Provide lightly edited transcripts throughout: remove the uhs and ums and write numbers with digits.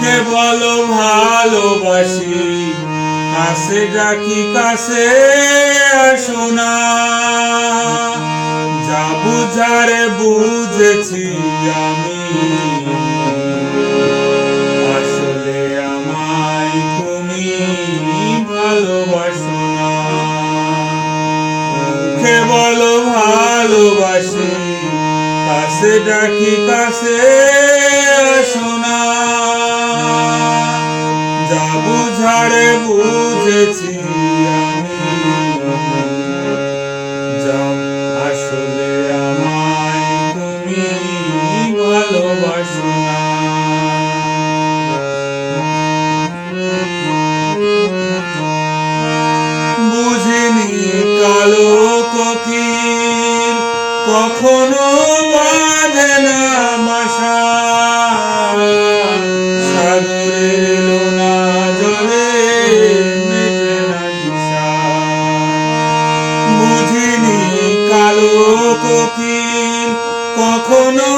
কে বলো ভালোবাসি, কাছে ডাকি কাছে আসো না। যা বুঝারে বুঝেছি আমি, আসলে আমায় তুমি ভালোবাসো না। কে বলো ভালোবাসি, কাছে ডাকি কাছে আসো না। যা বুঝারে বুঝেছি আমি, যা আসলে আমায় তুমি ভালোবাসো না। বুঝিনি কালো কোকিল কখনো বাঁধে না বাসা, সাগরের এলো না জলে মেটে না দিশা। বুঝিনি কালো কোকিল কখনো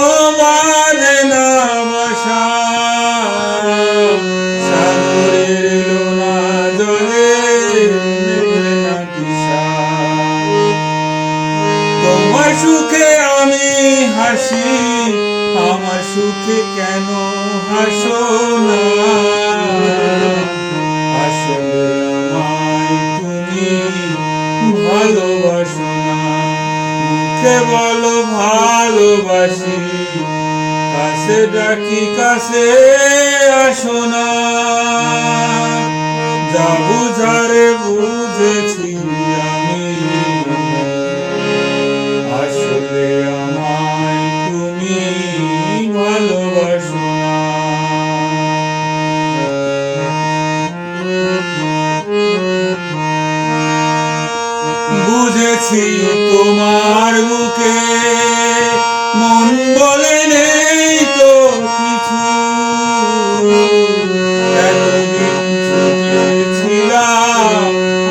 বাঁধে না বাসা, সাগরের এলো না জলে মেটে না দিশা। তোমার সুখে আমি হাসি, আমার সুখে কেন হাসো না। আসলে আমায় তুমি ভালোবাসো না। মুখে বলো ভালোবাসি, কাছে ডাকি কাছে আসো না। যা বুঝারে বুঝেছি আমি, আসলে আমায় তুমি ভালোবাসো না। বুঝেছি তোমার বুকে মন বলে নেই তো কিছু, এতদিন ছুটিয়েছিলাম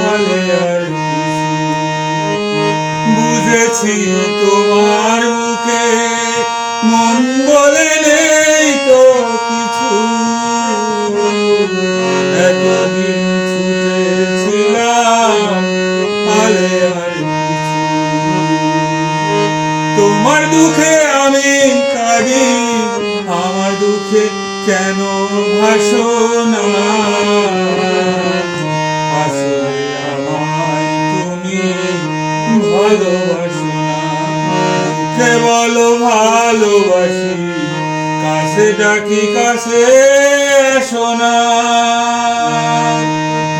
বলে আর কিছু। বুঝেছি তোমার বুকে মন বলে নেই তো কিছু, এতদিন ছুটেছিলাম বলে আর কিছু। তোমার দুঃখে আমি কাঁদি, আমার দুঃখে কেন ভাসো না। আসলে আমায় তুমি ভালোবাসো না। মুখে বলো ভালোবাসি, কাছে ডাকি কাছে আসো না।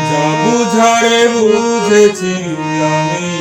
যা বুঝারে বুঝেছি আমি,